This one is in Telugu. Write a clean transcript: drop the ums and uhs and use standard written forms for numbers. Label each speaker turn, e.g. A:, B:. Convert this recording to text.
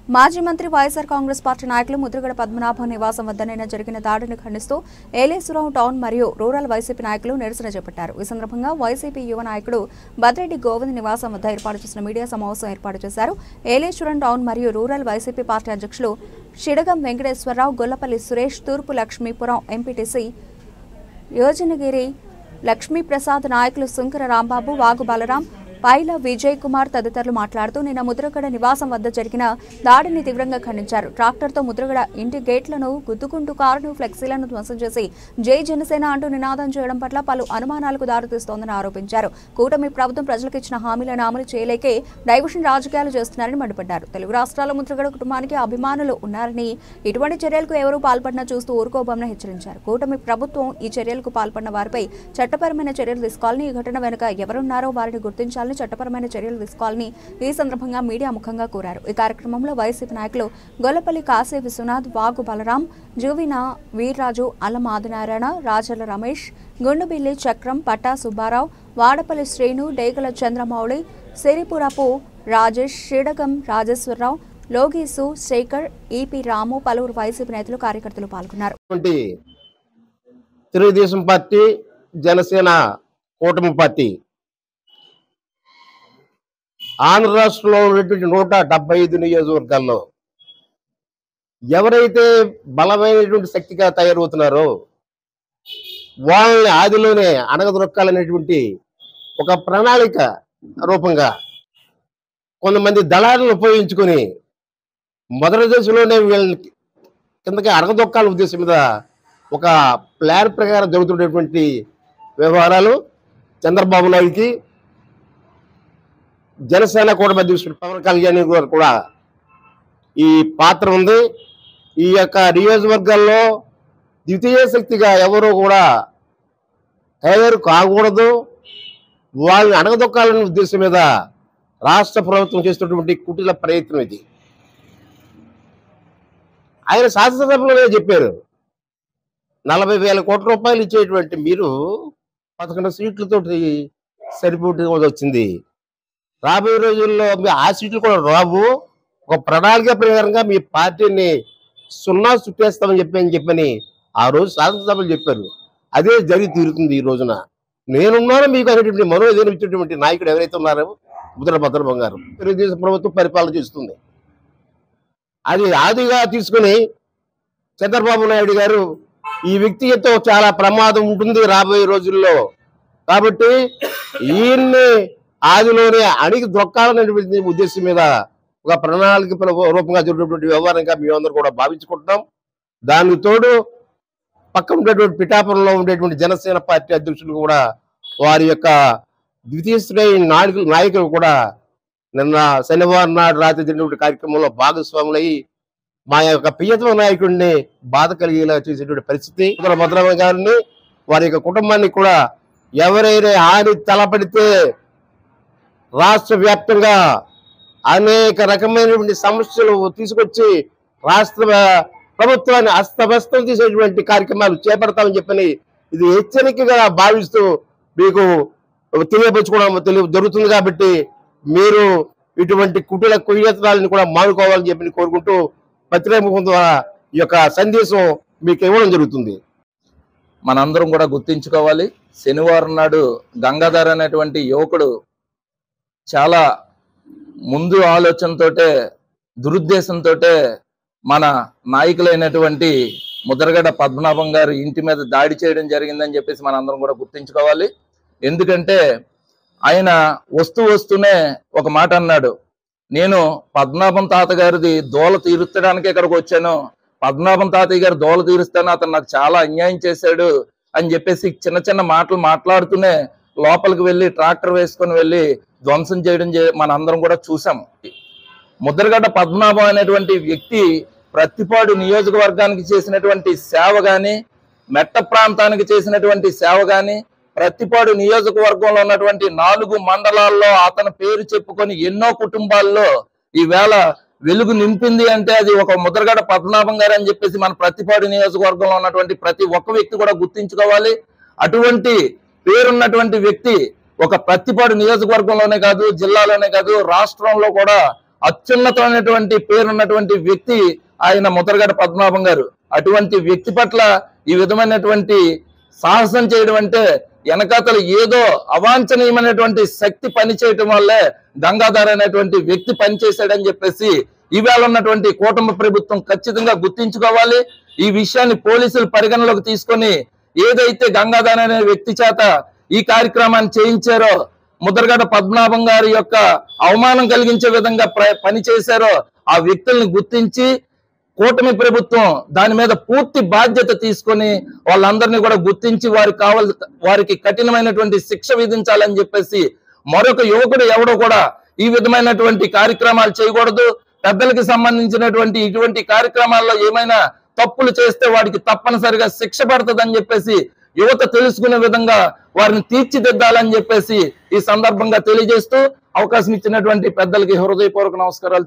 A: మాజీ మంత్రి వైఎస్ఆర్ కాంగ్రెస్ పార్టీ నాయకులు ముద్రగడ పద్మనాభం నివాసం వద్ద నిన్న జరిగిన దాడిని ఖండిస్తూ ఏలేశ్వరం టౌన్ మరియు రూరల్ వైసీపీ నాయకులు నిరసన చేపట్టారు. ఈ సందర్భంగా వైసీపీ యువ నాయకుడు బద్రెడ్డి గోవింద్ నివాసం వద్ద ఏర్పాటు చేసిన మీడియా సమావేశం ఏర్పాటు చేశారు. ఏలేశ్వరం టౌన్ మరియు రూరల్ వైసీపీ పార్టీ అధ్యక్షులు షిడగం వెంకటేశ్వరరావు, గొల్లపల్లి సురేష్, తూర్పు లక్ష్మీపురం ఎంపీటీసీ యోజనగిరి లక్ష్మీప్రసాద్, నాయకులు సుంకర రాంబాబు, వాగు బలరాం, పైల విజయ్ కుమార్ తదితరులు మాట్లాడుతూ నిన్న ముద్రగడ నివాసం వద్ద జరిగిన దాడిని తీవ్రంగా ఖండించారు. ట్రాక్టర్తో ముద్రగడ ఇంటి గేట్లను గుద్దుకుంటూ కారును, ఫ్లెక్సీలను ధ్వంసం చేసి జై జనసేన అంటూ నినాదం చేయడం పట్ల పలు అనుమానాలకు దారితీస్తోందని ఆరోపించారు. కూటమి ప్రభుత్వం ప్రజలకు ఇచ్చిన హామీలను అమలు చేయలేకే డైవర్షన్ రాజకీయాలు చేస్తున్నారని మండిపడ్డారు. తెలుగు రాష్ట్రాల్లో ముద్రగడ కుటుంబానికి అభిమానులు ఉన్నారని, ఇటువంటి చర్యలకు ఎవరూ పాల్పడినా చూస్తూ ఊరుకోబోమని హెచ్చరించారు. కూటమి ప్రభుత్వం ఈ చర్యలకు పాల్పడిన వారిపై చట్టపరమైన చర్యలు తీసుకోవాలని, ఈ ఘటన వెనుక ఎవరున్నారో వారిని గుర్తించాలని, చట్టపరమైన చర్యలు తీసుకోవాలని ఈ సందర్భంగా మీడియా ముఖంగా కోరారు. ఈ కార్యక్రమంలో వైసీపీ నాయకులు గొల్లపల్లి కాశీ విశ్వనాథ్, వాగు బలరాం, జువిన వీర్రాజు, అల్లం ఆదినారాయణ, రాజల రమేష్, గుండుబిల్లి చక్రం, పట్టా సుబ్బారావు, వాడపల్లి శ్రీను, డేగల చంద్రమౌళి, సిరిపురపు రాజేష్, షిడగం రాజేశ్వరరావు, లోగీసు శేఖర్, ఈపీ రాము, పలువురు వైసీపీ నేతలు, కార్యకర్తలు పాల్గొన్నారు.
B: తెలుగుదేశం పార్టీ, జనసేన కూటమి పార్టీ ఆంధ్ర రాష్ట్రంలో ఉన్నటువంటి 175 నియోజకవర్గాల్లో ఎవరైతే బలమైనటువంటి శక్తిగా తయారవుతున్నారో వాళ్ళని ఆదిలోనే అణగదొక్కాలనేటువంటి ఒక ప్రణాళిక రూపంగా కొంతమంది దళాలను ఉపయోగించుకొని మొదటి దశలోనే వీళ్ళని కిందకి అణగదొక్కాల ఉద్దేశం మీద ఒక ప్లాన్ ప్రకారం జరుగుతున్నటువంటి వ్యవహారాలు చంద్రబాబు నాయుడికి, జనసేన కూటమి అధ్యక్షుడు పవన్ కళ్యాణ్ గారు కూడా ఈ పాత్ర ఉంది. ఈ యొక్క నియోజకవర్గాల్లో ద్వితీయ శక్తిగా ఎవరు కూడా తయారు కాకూడదు, వాళ్ళని అణగదొక్కాలనే ఉద్దేశం మీద రాష్ట్ర ప్రభుత్వం చేస్తున్నటువంటి కుటిల ప్రయత్నం ఇది. ఆయన శాసనసభలోనే చెప్పారు, 40,000 కోట్ల రూపాయలు ఇచ్చేటువంటి మీరు 11 సీట్లతోటి సరిపోటీ వచ్చింది. రాబోయే రోజుల్లో ఆ సీట్లు కూడా రావు, ఒక ప్రణాళిక ప్రకారంగా మీ పార్టీని సున్నా చుట్టేస్తామని చెప్పని ఆ రోజు శాసనసభలు చెప్పారు. అదే జరిగి తీరుతుంది. ఈ రోజున నేనున్నాను మీకు అనేటువంటి మనోవేదన ఇచ్చేటువంటి నాయకుడు ఎవరైతే ఉన్నారో ముద్రగడ పద్మనాభం గారు, తెలుగుదేశం ప్రభుత్వం పరిపాలన చేస్తుంది. అది ఆదిగా తీసుకుని చంద్రబాబు నాయుడు గారు ఈ వ్యక్తితో చాలా ప్రమాదం ఉంటుంది రాబోయే రోజుల్లో, కాబట్టి ఈయన్ని ఆదిలోనే అణిగి దొక్కాలనేటువంటి ఉద్దేశం మీద ఒక ప్రణాళిక రూపంగా జరిగినటువంటి వ్యవహారంగా మేమందరూ కూడా భావించుకుంటున్నాం. దానికి తోడు పక్కన ఉండేటువంటి పిఠాపురంలో ఉండేటువంటి జనసేన పార్టీ అధ్యక్షులు కూడా వారి యొక్క ద్వితీయ శ్రేణి నాయకులు కూడా నిన్న శనివారం నాడు రాత్రి జరిగినటువంటి కార్యక్రమంలో భాగస్వాములయ్యి మా యొక్క ప్రియతమ నాయకుడిని బాధ కలిగేలా చేసేటువంటి పరిస్థితి. భద్రరామ గారిని, వారి యొక్క కుటుంబాన్ని కూడా ఎవరైనా హాని తలపడితే రాష్ట్ర వ్యాప్తంగా అనేక రకమైనటువంటి సమస్యలు తీసుకొచ్చి రాష్ట్ర ప్రభుత్వాన్ని అస్తవ్యస్తం చేసేటువంటి కార్యక్రమాలు చేపడతామని చెప్పని ఇది హెచ్చరికగా భావిస్తూ మీకు తెలియపరచుకోవడం జరుగుతుంది. కాబట్టి మీరు ఇటువంటి కుటీల కుయ్యత్నాలను కూడా మానుకోవాలని చెప్పి కోరుకుంటూ పత్రిక ద్వారా ఈ యొక్క సందేశం మీకు ఇవ్వడం జరుగుతుంది.
C: మనందరం కూడా గుర్తించుకోవాలి, శనివారం నాడు గంగాధర్ అనేటువంటి యువకుడు చాలా ముందు ఆలోచనతోటే, దురుద్దేశంతోటే మన నాయకులైనటువంటి ముద్రగడ పద్మనాభం గారు ఇంటి మీద దాడి చేయడం జరిగిందని చెప్పేసి మనందరం కూడా గుర్తించుకోవాలి. ఎందుకంటే ఆయన వస్తూనే ఒక మాట అన్నాడు, నేను పద్మనాభం తాతగారిది దోల తీర్చడానికి ఇక్కడికి వచ్చాను, పద్మనాభం తాతయ్య గారు దోల తీరుస్తాను, అతను నాకు చాలా అన్యాయం చేశాడు అని చెప్పేసి చిన్న చిన్న మాటలు మాట్లాడుతూనే లోపలికి వెళ్ళి ట్రాక్టర్ వేసుకొని వెళ్ళి ధ్వంసం చేయడం మనందరం కూడా చూసాము. ముద్రగడ పద్మనాభం అనేటువంటి వ్యక్తి ప్రత్తిపాడు నియోజకవర్గానికి చేసినటువంటి సేవ గాని, మెట్ట ప్రాంతానికి చేసినటువంటి సేవ గాని, ప్రత్తిపాడు నియోజకవర్గంలో ఉన్నటువంటి 4 మండలాల్లో అతని పేరు చెప్పుకొని ఎన్నో కుటుంబాల్లో ఈవేళ వెలుగు నింపింది అంటే అది ఒక ముద్రగడ పద్మనాభం గారు అని చెప్పేసి మన ప్రత్తిపాడు నియోజకవర్గంలో ఉన్నటువంటి ప్రతి ఒక్క వ్యక్తి కూడా గుర్తించుకోవాలి. అటువంటి పేరున్నటువంటి వ్యక్తి ఒక ప్రత్తిపాడు నియోజకవర్గంలోనే కాదు, జిల్లాలోనే కాదు, రాష్ట్రంలో కూడా అత్యున్నతమైనటువంటి పేరున్నటువంటి వ్యక్తి ఆయన ముద్రగడ పద్మనాభం గారు. అటువంటి వ్యక్తి పట్ల ఈ విధమైనటువంటి సాహసం చేయడం అంటే వెనకాతలు ఏదో అవాంఛనీయమైనటువంటి శక్తి పనిచేయటం వల్లే గంగాధర్ అనేటువంటి వ్యక్తి పనిచేశాడని చెప్పేసి ఈవేళ ఉన్నటువంటి కూటమి ప్రభుత్వం ఖచ్చితంగా గుర్తించుకోవాలి. ఈ విషయాన్ని పోలీసులు పరిగణలోకి తీసుకొని ఏదైతే గంగాధర్ అనే వ్యక్తి చేత ఈ కార్యక్రమాన్ని చేయించారో, ముద్రగడ పద్మనాభం గారి యొక్క అవమానం కలిగించే విధంగా పనిచేశారో ఆ వ్యక్తుల్ని గుర్తించి కూటమి ప్రభుత్వం దాని మీద పూర్తి బాధ్యత తీసుకొని వాళ్ళందరినీ కూడా గుర్తించి వారికి కఠినమైనటువంటి శిక్ష విధించాలని చెప్పేసి, మరొక యువకుడు ఎవడో కూడా ఈ విధమైనటువంటి కార్యక్రమాలు చేయకూడదు. పెద్దలకి సంబంధించినటువంటి ఇటువంటి కార్యక్రమాల్లో ఏమైనా తప్పులు చేస్తే వాడికి తప్పనిసరిగా శిక్ష పడుతుందని చెప్పేసి యువత తెలుసుకునే విధంగా వారిని తీర్చిదిద్దాలని చెప్పేసి ఈ సందర్భంగా తెలియజేస్తూ అవకాశం ఇచ్చినటువంటి పెద్దలకి హృదయపూర్వక నమస్కారాలు